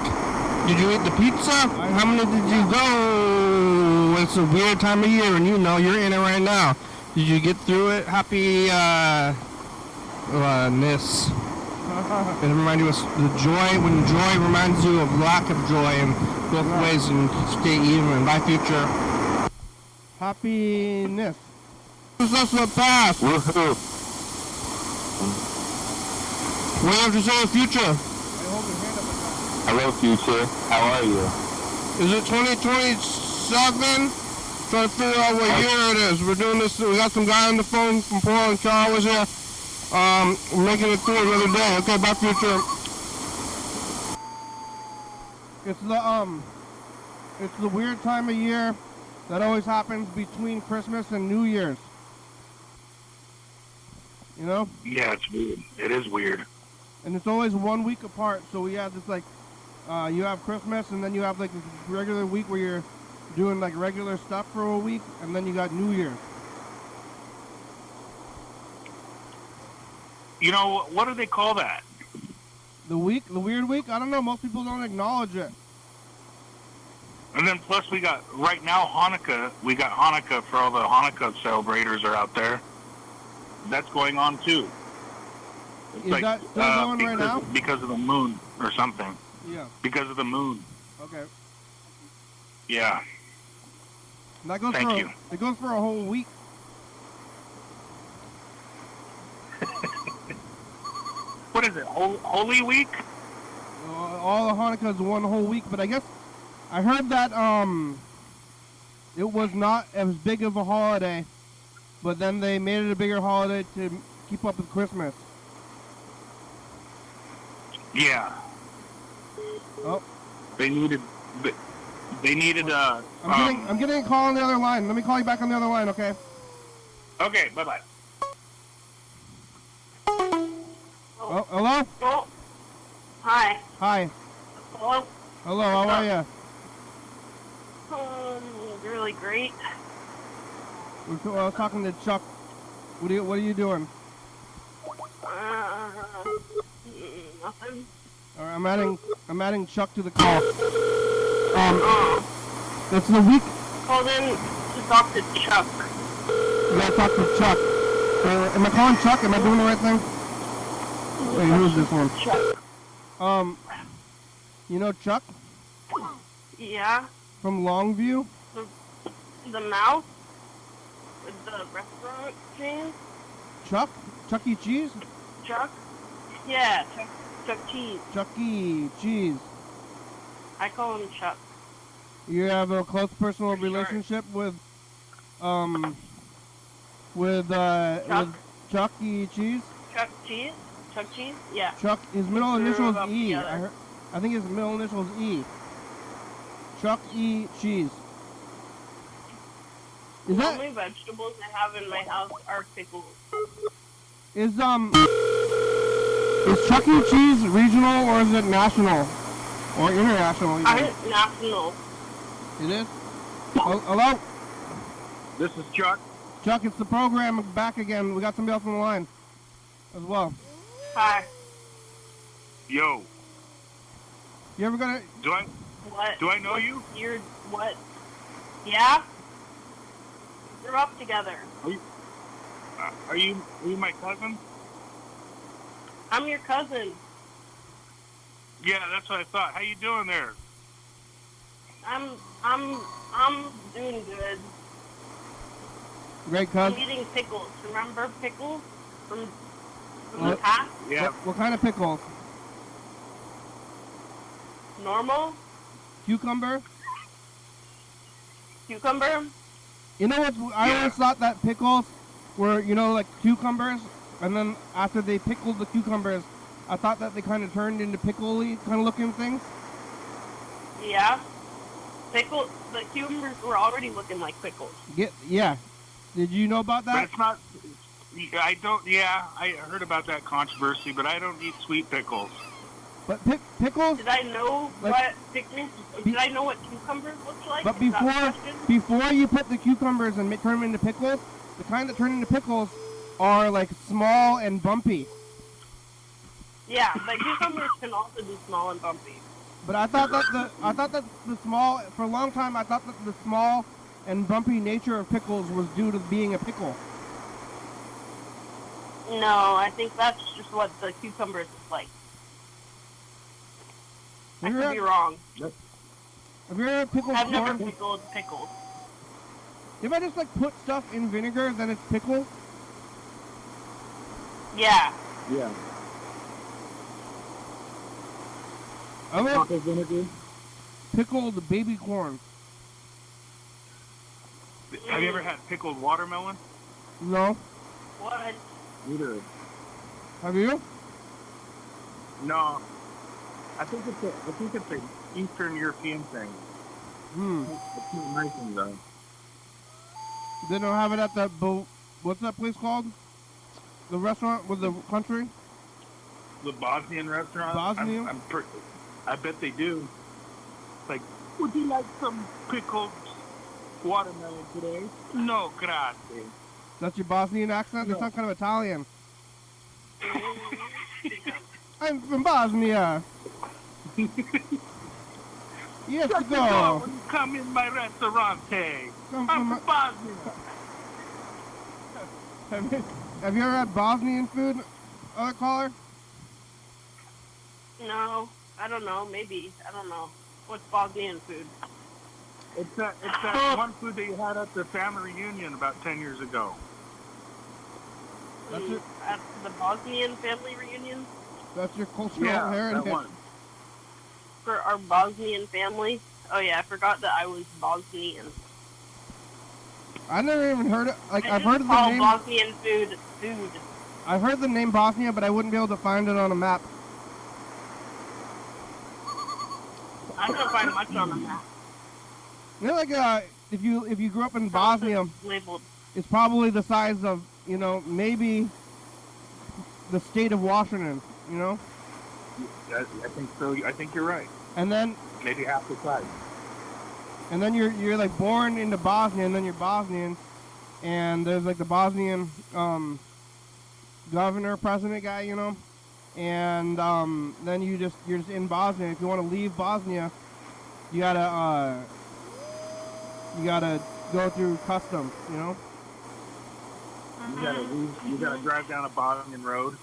Speaker 1: Did you eat the pizza? How many did you go? It's a weird time of year, and you know you're in it right now. Did you get through it? Happy ness. It reminds you of the joy, when joy reminds you of lack of joy in both ways, and stay even. Bye, future. Happiness. This is the past.
Speaker 4: Woohoo.
Speaker 1: What do you have to say, future?
Speaker 6: Hello, future. How are you?
Speaker 1: Is it 2027? Trying to figure out what year it is. We're doing this. We got some guy on the phone from Portland. Carl was here. We're making it through the other day. Okay, bye, future. It's the weird time of year that always happens between Christmas and New Year's. You know?
Speaker 4: Yeah, it's weird. It is weird.
Speaker 1: And it's always 1 week apart. So we have this you have Christmas, and then you have like this regular week where you're doing like regular stuff for a week, and then you got New Year's.
Speaker 4: You know, what do they call that?
Speaker 1: The weird week? I don't know. Most people don't acknowledge it.
Speaker 4: And then plus we got, right now, Hanukkah. We got Hanukkah for all the Hanukkah celebrators are out there. That's going on too. It's
Speaker 1: Is that still going right now?
Speaker 4: Because of the moon or something.
Speaker 1: Yeah.
Speaker 4: Because of the moon.
Speaker 1: Okay.
Speaker 4: Yeah.
Speaker 1: And that goes
Speaker 4: Thank you.
Speaker 1: It goes for a whole week.
Speaker 4: What is it? Holy Week?
Speaker 1: All of Hanukkah is one whole week, but I guess I heard that it was not as big of a holiday, but then they made it a bigger holiday to keep up with Christmas.
Speaker 4: Yeah.
Speaker 1: Oh.
Speaker 4: They needed.
Speaker 1: I'm getting a call on the other line. Let me call you back on the other line, okay?
Speaker 4: Okay. Bye bye.
Speaker 1: Oh, hello?
Speaker 2: Oh. Hi.
Speaker 1: Hi.
Speaker 2: Hello.
Speaker 1: Hello. How are you?
Speaker 2: Really great.
Speaker 1: I was talking to Chuck. What are you doing?
Speaker 2: Nothing.
Speaker 1: All right, I'm adding Chuck to the call. That's the week.
Speaker 2: Call in to talk to Chuck.
Speaker 1: You gotta talk to Chuck. Am I calling Chuck? Am I doing the right thing? Wait, who's this one?
Speaker 2: Chuck.
Speaker 1: You know Chuck
Speaker 2: Yeah.
Speaker 1: from Longview?
Speaker 2: The mouse with the restaurant chain.
Speaker 1: Chuck? Chuck E. Cheese?
Speaker 2: Chuck. Yeah. Chuck Cheese.
Speaker 1: Chuck E. Cheese.
Speaker 2: I call him Chuck.
Speaker 1: You have a close personal relationship with Chuck E. Cheese?
Speaker 2: Chuck Cheese? Chuck Cheese? Yeah.
Speaker 1: Chuck, his middle
Speaker 2: We
Speaker 1: initial
Speaker 2: grew
Speaker 1: is
Speaker 2: up
Speaker 1: E.
Speaker 2: together.
Speaker 1: I think his middle initial is E. Chuck E. Cheese. Is
Speaker 2: The
Speaker 1: that
Speaker 2: only vegetables I have in my house are pickles.
Speaker 1: is Chuck E. Cheese regional or is it national or international? Even?
Speaker 2: National.
Speaker 1: It is. Hello.
Speaker 4: This is Chuck.
Speaker 1: Chuck, it's the program back again. We got somebody else on the line as well.
Speaker 2: Hi.
Speaker 4: Yo,
Speaker 1: You ever gonna?
Speaker 2: What?
Speaker 4: do I know you?
Speaker 2: You're what? Yeah? We grew up together.
Speaker 4: Are you my cousin?
Speaker 2: I'm your cousin.
Speaker 4: Yeah, that's what I thought. How you doing there?
Speaker 2: I'm doing good.
Speaker 1: Great
Speaker 2: I'm
Speaker 1: cousin.
Speaker 2: eating pickles. Remember pickles from the
Speaker 1: What?
Speaker 2: past?
Speaker 4: Yeah.
Speaker 1: What kind of pickles?
Speaker 2: Normal
Speaker 1: Cucumber?
Speaker 2: cucumber.
Speaker 1: You know what? I always thought that pickles were, like cucumbers, and then after they pickled the cucumbers, I thought that they kind of turned into pickly kind of looking things.
Speaker 2: Yeah. Pickle. The cucumbers were already looking like pickles.
Speaker 1: Yeah. Did you know about
Speaker 4: But
Speaker 1: that?
Speaker 4: it's not. I don't. Yeah, I heard about that controversy, but I don't eat sweet pickles.
Speaker 1: But pickles.
Speaker 2: Did I know what pickles? Did I know what cucumbers looked like?
Speaker 1: But
Speaker 2: Is that the question?
Speaker 1: before you put the cucumbers and turn them into pickles, the kind that turn into pickles are like small and bumpy.
Speaker 2: Yeah, but cucumbers can also be small and bumpy.
Speaker 1: But I thought that the small, for a long time I thought that the small and bumpy nature of pickles was due to being a pickle.
Speaker 2: No, I think that's just what the cucumbers is like. I
Speaker 1: Have you
Speaker 2: could
Speaker 1: ever-
Speaker 2: be wrong.
Speaker 1: Have you ever had pickled
Speaker 2: I've never
Speaker 1: corn?
Speaker 2: pickled pickles.
Speaker 1: If I just like put stuff in vinegar, then it's pickle.
Speaker 2: Yeah.
Speaker 4: Yeah.
Speaker 1: I love
Speaker 4: vinegar.
Speaker 1: pickled baby corn.
Speaker 4: Have you ever had pickled watermelon?
Speaker 1: No.
Speaker 2: What?
Speaker 4: Neither.
Speaker 1: Have you?
Speaker 4: No. I think it's an Eastern European thing. It's not nice thing though.
Speaker 1: They don't have it at that what's that place called? The restaurant with the country?
Speaker 4: The Bosnian restaurant.
Speaker 1: Bosnia?
Speaker 4: I bet they do. Like, would you like some pickled watermelon today? No, grazie.
Speaker 1: That's your Bosnian accent?
Speaker 4: No.
Speaker 1: They sound kind of Italian. I'm from Bosnia. Yes,
Speaker 4: Shut the
Speaker 1: go.
Speaker 4: door when you come in my restaurante.
Speaker 1: Come
Speaker 4: I'm
Speaker 1: from
Speaker 4: from Bosnia.
Speaker 1: Have you ever had Bosnian food, other caller?
Speaker 2: No. I don't know. Maybe. I don't know. What's Bosnian food?
Speaker 4: It's that one food that you had at the family reunion about 10 years ago.
Speaker 1: That's it.
Speaker 2: At the Bosnian family reunion?
Speaker 1: That's your cultural
Speaker 4: Yeah,
Speaker 1: heritage.
Speaker 4: that one.
Speaker 2: For our Bosnian family? Oh yeah, I forgot that I was Bosnian.
Speaker 1: I never even heard it. Like
Speaker 2: I
Speaker 1: I've
Speaker 2: just
Speaker 1: heard of the
Speaker 2: call
Speaker 1: name.
Speaker 2: Bosnian food food.
Speaker 1: I've heard the name Bosnia, but I wouldn't be able to find it on a map.
Speaker 2: I don't find much on the map.
Speaker 1: You know, like if you grew up in Bosnia,
Speaker 2: Labeled.
Speaker 1: it's probably the size of maybe the state of Washington.
Speaker 4: I think so. I think you're right.
Speaker 1: And then
Speaker 4: Maybe half the size.
Speaker 1: you're like born into Bosnia, and then you're Bosnian, and there's like the Bosnian governor, president guy, and then you're just in Bosnia. If you want to leave Bosnia, you gotta go through customs,
Speaker 4: You gotta drive down a Bosnian road.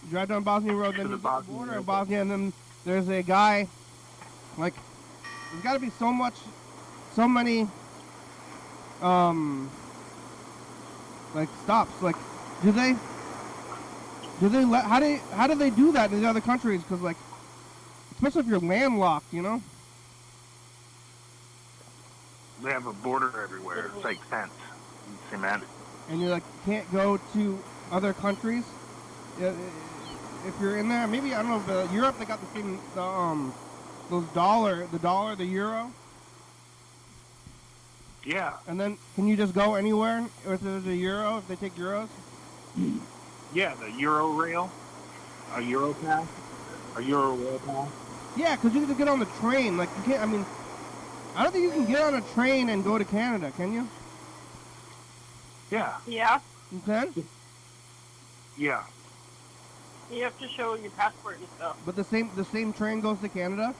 Speaker 1: You drive down Bosnia Road, then
Speaker 4: To
Speaker 1: you
Speaker 4: the
Speaker 1: get to the
Speaker 4: Bosnian
Speaker 1: border of
Speaker 4: Road.
Speaker 1: Bosnia, and then there's a guy, like, there's got to be so many, like, stops. Like, how do they do that in the other countries? Because, like, especially if you're landlocked,
Speaker 4: They have a border everywhere. It's like fence, cement.
Speaker 1: and you're like, can't go to other countries. If you're in there, maybe, I don't know, but Europe, they got the same, the dollar, the euro.
Speaker 4: Yeah.
Speaker 1: And then, can you just go anywhere if there's a euro, if they take euros?
Speaker 4: Yeah, the Euro rail, a Euro pass, a Euro rail pass.
Speaker 1: Yeah, because you can get on the train. Like, you can't, I don't think you can get on a train and go to Canada, can you?
Speaker 4: Yeah.
Speaker 2: Yeah,
Speaker 1: You can?
Speaker 4: Yeah.
Speaker 2: you have to show your passport and stuff.
Speaker 1: But the same train goes to Canada?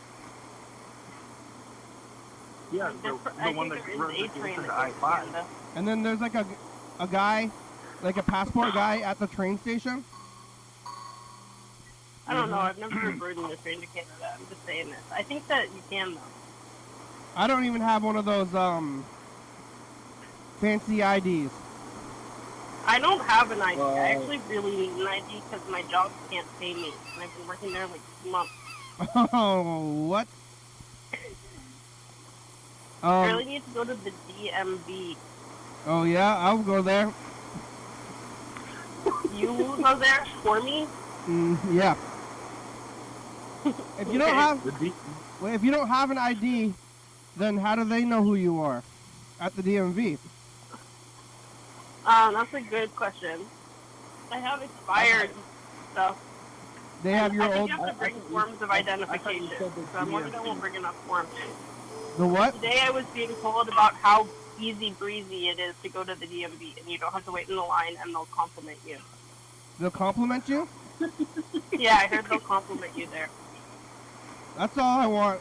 Speaker 4: Yeah,
Speaker 2: I
Speaker 4: the one
Speaker 2: think
Speaker 4: that
Speaker 2: there is
Speaker 4: runs
Speaker 2: a
Speaker 4: it
Speaker 2: train
Speaker 4: to
Speaker 2: that
Speaker 4: the
Speaker 2: goes to
Speaker 4: I-5.
Speaker 2: Canada.
Speaker 1: And then there's like a guy, like a passport guy at the train station?
Speaker 2: I don't know. I've never ridden a train to Canada. I'm just saying this. I think that you can though.
Speaker 1: I don't even have one of those fancy IDs.
Speaker 2: I don't have an ID.
Speaker 6: Well-
Speaker 2: I actually really need an ID because my job can't pay me, and I've been working there like 2 months.
Speaker 1: Oh, what?
Speaker 2: I really need to go to the DMV.
Speaker 1: Oh yeah, I'll go there.
Speaker 2: You go there for me?
Speaker 1: Yeah. If you don't
Speaker 2: Okay.
Speaker 1: have,
Speaker 4: The D-
Speaker 1: well, if you don't have an ID, then how do they know who you are at the DMV?
Speaker 2: That's a good question. I have expired stuff.
Speaker 1: They have your
Speaker 2: I think
Speaker 1: old,
Speaker 2: you have to bring forms of identification. So I'm worried I won't bring enough forms.
Speaker 1: the what?
Speaker 2: Today I was being told about how easy breezy it is to go to the DMV, and you don't have to wait in the line, and they'll compliment you.
Speaker 1: They'll compliment you?
Speaker 2: Yeah, I heard they'll compliment you there.
Speaker 1: That's all I want.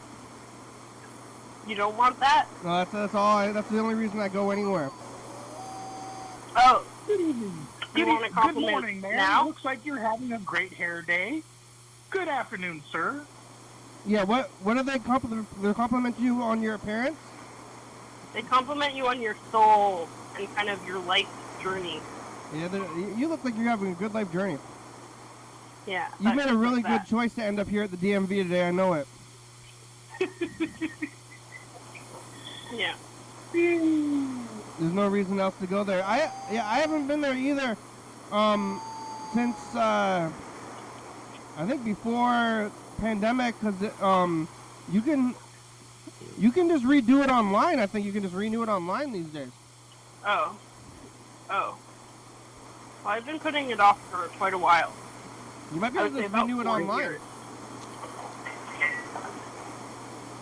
Speaker 2: You don't want that?
Speaker 1: No, that's all. That's the only reason I go anywhere.
Speaker 2: Oh,
Speaker 4: Good evening.
Speaker 2: You want a
Speaker 4: Good
Speaker 2: compliment
Speaker 4: morning, man.
Speaker 2: now?
Speaker 4: Looks like you're having a great hair day. Good afternoon, sir.
Speaker 1: Yeah. What do they compliment? They compliment you on your appearance?
Speaker 2: they compliment you on your soul and kind of your life journey.
Speaker 1: Yeah. You look like you're having a good life journey.
Speaker 2: Yeah.
Speaker 1: You made a really
Speaker 2: that.
Speaker 1: good choice to end up here at the DMV today. I know it.
Speaker 2: Yeah.
Speaker 1: There's no reason else to go there. I haven't been there either. Since I think before pandemic, because you can just redo it online. I think you can just renew it online these days.
Speaker 2: Oh. Well, I've been putting it off for quite a while.
Speaker 1: You might be
Speaker 2: I
Speaker 1: able
Speaker 2: would
Speaker 1: to
Speaker 2: say
Speaker 1: just
Speaker 2: about
Speaker 1: renew it
Speaker 2: 4
Speaker 1: online.
Speaker 2: years.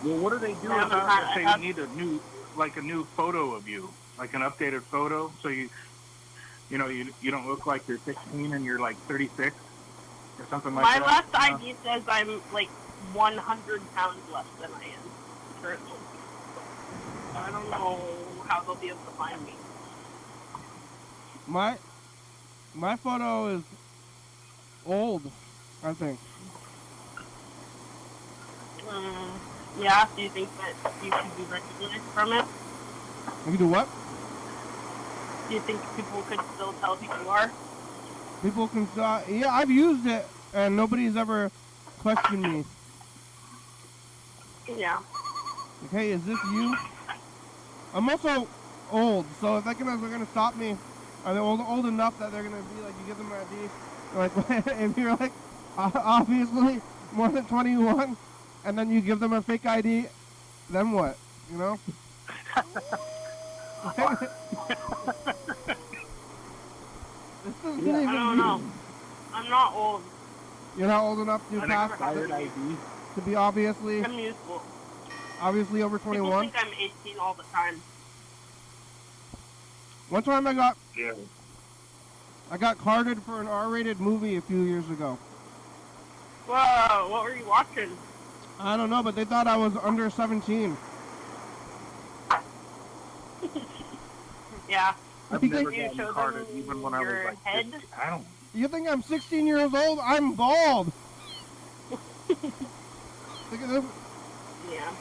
Speaker 4: Well, what do they do
Speaker 2: I haven't
Speaker 4: about
Speaker 2: had-
Speaker 4: it? Say
Speaker 2: I have-
Speaker 4: you need a new photo of you, like an updated photo, so you don't look like you're 16 and you're like 36 or something like
Speaker 2: My
Speaker 4: that.
Speaker 2: last ID says I'm like 100 pounds less than I am currently. So I don't know how they'll be able to find me.
Speaker 1: My photo is old, I think.
Speaker 2: Yeah, do you think that you should be recognized from it?
Speaker 1: You can do what?
Speaker 2: Do you think people could still tell who you are?
Speaker 1: People can. Yeah, I've used it, and nobody's ever questioned me.
Speaker 2: Yeah.
Speaker 1: Okay, is this you? I'm also old, so if they're gonna stop me, are they old enough that they're gonna be like, you give them an ID, like if you're like obviously more than 21, and then you give them a fake ID, then what? You know? This isn't
Speaker 2: I
Speaker 1: even
Speaker 2: don't know. I'm not old.
Speaker 1: You're not old enough to
Speaker 2: I've
Speaker 1: pass
Speaker 2: never had an ID.
Speaker 1: to be obviously
Speaker 2: I'm useful.
Speaker 1: over
Speaker 2: People
Speaker 1: 21.
Speaker 2: think I'm 18 all the time.
Speaker 1: One time I
Speaker 4: Yeah.
Speaker 1: got carded for an R-rated movie a few years ago.
Speaker 2: Whoa, what were you watching?
Speaker 1: I don't know, but they thought I was under 17.
Speaker 2: Yeah.
Speaker 4: I've
Speaker 1: You
Speaker 4: never
Speaker 1: think-
Speaker 2: you
Speaker 4: gotten
Speaker 2: show
Speaker 4: carded,
Speaker 2: them
Speaker 4: even when I was
Speaker 2: your
Speaker 4: like
Speaker 2: head?
Speaker 4: 15. I don't.
Speaker 1: You think I'm 16 years old? I'm bald. Look at this.
Speaker 2: Yeah.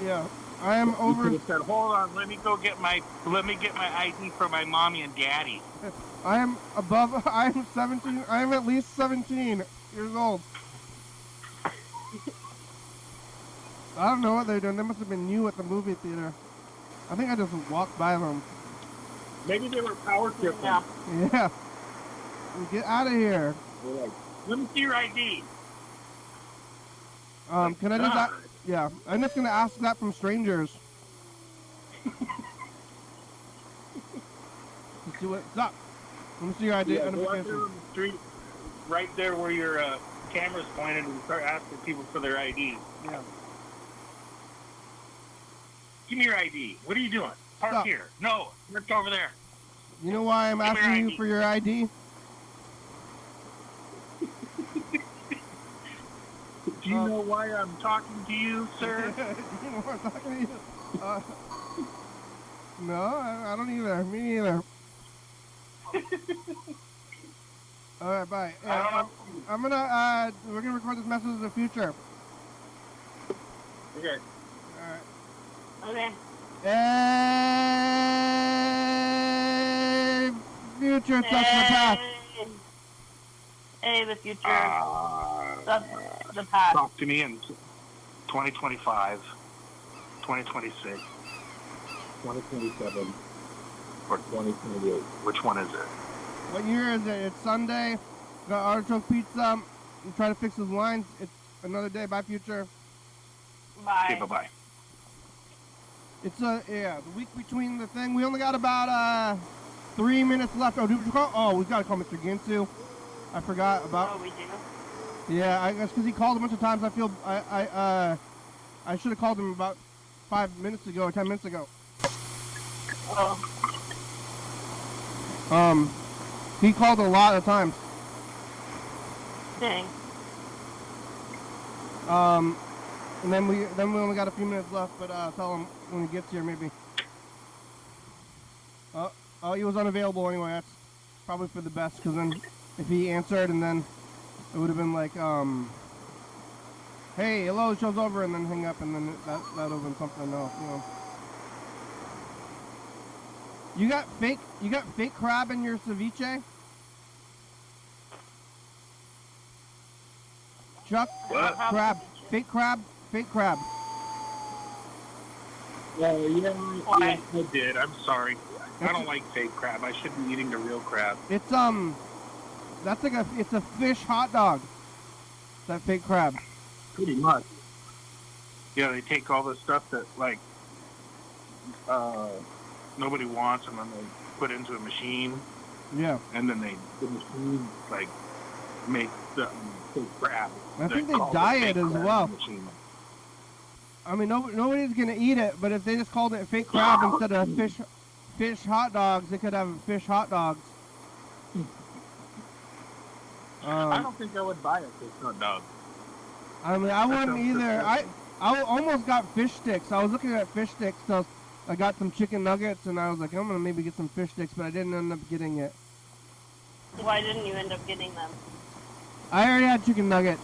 Speaker 1: Yeah, I am
Speaker 4: You could
Speaker 1: over.
Speaker 4: have said, "Hold on, let me get my ID for my mommy and daddy."
Speaker 1: I am above. I am 17. I am at least 17 years old. I don't know what they're doing. They must have been new at the movie theater. I think I just walked by them.
Speaker 4: Maybe they were power tripping.
Speaker 2: Yeah.
Speaker 1: Yeah. Get out of here.
Speaker 4: They're like, "Let me see your ID."
Speaker 1: Can I just?
Speaker 4: God.
Speaker 1: Yeah, I'm just gonna ask that from strangers. Let's see what's up. Let me see your ID.
Speaker 4: Yeah, go out there
Speaker 1: identification.
Speaker 4: on the street, right there where your camera's pointed, and start asking people for their ID.
Speaker 1: Yeah.
Speaker 4: Give me your ID. What are you doing? Park
Speaker 1: Stop.
Speaker 4: here. No, it's over there.
Speaker 1: You know why I'm
Speaker 2: Give me your
Speaker 1: asking you
Speaker 2: ID.
Speaker 1: for your ID?
Speaker 4: Do you know why I'm talking to you, sir?
Speaker 1: You know why I'm talking to you? No, I don't either. Me neither. All right, bye. Yeah, I'm gonna. We're gonna record this message in the future.
Speaker 4: Okay.
Speaker 1: All right.
Speaker 2: Okay.
Speaker 1: Hey, future, touch the past.
Speaker 2: Hey, the future. That's the past.
Speaker 4: Talk to me in 2025, 2026, 2027, or 2028. Which one is it?
Speaker 1: What year is it? It's Sunday. Got artichoke pizza. I'm trying to fix his lines. It's another day. Bye, future.
Speaker 2: Bye.
Speaker 4: Okay, bye-bye.
Speaker 1: It's the week between the thing. We only got about 3 minutes left. Oh, did you call? Oh, we've got to call Mr. Ginsu. I forgot about.
Speaker 2: Oh, we do?
Speaker 1: Yeah, I guess because he called a bunch of times. I feel I should have called him about 5 minutes ago or 10 minutes ago.
Speaker 2: Oh.
Speaker 1: He called a lot of times.
Speaker 2: Dang.
Speaker 1: And then we only got a few minutes left, but tell him when he gets here maybe. Oh, he was unavailable anyway. That's probably for the best, because then if he answered and then it would have been like, hey, hello, show's over, and then hang up, and then that would have been something else, you know. You got fake crab in your ceviche? Chuck?
Speaker 4: What?
Speaker 1: Crab. Fake crab? Fake crab.
Speaker 4: Yeah,
Speaker 2: Why?
Speaker 4: I did. I'm sorry. I don't like fake crab. I should be eating the real crab.
Speaker 1: It's that's like it's a fish hot dog. That fake crab.
Speaker 4: Pretty much. Yeah, they take all the stuff that like nobody wants, and then they put it into a machine,
Speaker 1: Yeah.
Speaker 4: and then the machine like makes the fake crab.
Speaker 1: I think they dye it as well. I mean, nobody's gonna eat it, but if they just called it fake crab instead of fish hot dogs, they could have fish hot dogs.
Speaker 4: I don't think I would buy a fish hot dog.
Speaker 1: I mean, I wouldn't
Speaker 4: sounds
Speaker 1: either.
Speaker 4: disgusting.
Speaker 1: I almost got fish sticks. I was looking at fish sticks, so I got some chicken nuggets, and I was like, I'm gonna maybe get some fish sticks, but I didn't end up getting it.
Speaker 2: Why didn't you end up getting them?
Speaker 1: I already had chicken nuggets.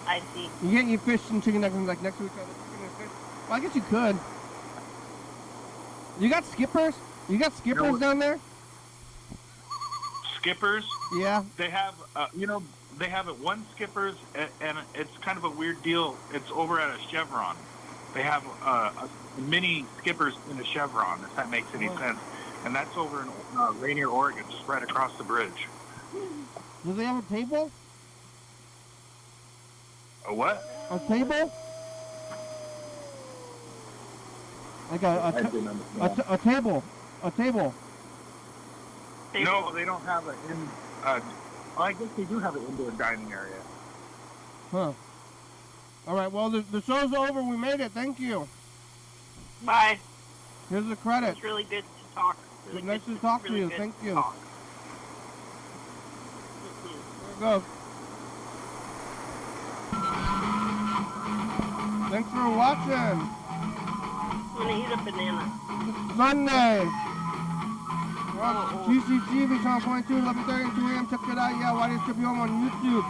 Speaker 2: I see.
Speaker 1: You get your fish and chicken nuggets like next to each other. Chicken and fish. Well, I guess you could. You got skippers? You got skippers
Speaker 4: No.
Speaker 1: down there?
Speaker 4: Skippers,
Speaker 1: Yeah.
Speaker 4: they have, they have it one Skippers, and it's kind of a weird deal. It's over at a Chevron. They have a mini Skippers in a Chevron, if that makes any sense. And that's over in Rainier, Oregon, just right across the bridge.
Speaker 1: Do they have a table?
Speaker 4: A what?
Speaker 1: A table? Like
Speaker 4: I didn't understand.
Speaker 1: a table. A table.
Speaker 4: No, they don't have well, I guess they do have an indoor dining area.
Speaker 1: Huh. All right. Well, the show's over. We made it. Thank you.
Speaker 2: Bye.
Speaker 1: Here's the credit.
Speaker 2: It's really good to talk. Really
Speaker 1: Nice
Speaker 2: good
Speaker 1: to talk to
Speaker 2: really
Speaker 1: you.
Speaker 2: good
Speaker 1: Thank
Speaker 2: to
Speaker 1: you.
Speaker 2: talk.
Speaker 1: There it goes. Thanks for watching.
Speaker 2: I'm gonna eat a banana.
Speaker 1: Sunday. We're on GCTV channel 22, 11:30 and 2 a.m. Check it out. Yeah, YDHWM on YouTube.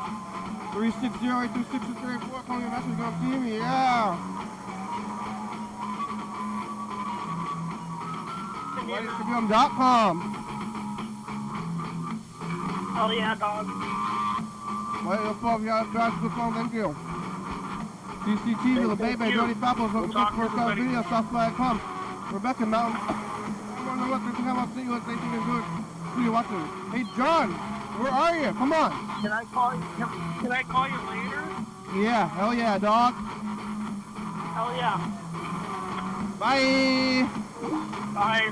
Speaker 1: 360-826-34. Call me a message. Gonna see me. Yeah. YDHWM.com.
Speaker 2: Oh yeah, dog.
Speaker 1: YDHWM, yeah, guys, good phone. Thank you. GCTV, the baby, Jody Papos,
Speaker 4: We'll
Speaker 1: look
Speaker 4: talk
Speaker 1: for
Speaker 4: to everybody.
Speaker 1: video, South.com. Rebecca Mountain. I'm on the left, I'll see you at 18 and do it. Who you watching? Hey, John, where are you? Come on.
Speaker 4: Can I call you? Can I call you later?
Speaker 1: Yeah, hell yeah, dog.
Speaker 2: Hell yeah.
Speaker 1: Bye.
Speaker 2: Bye.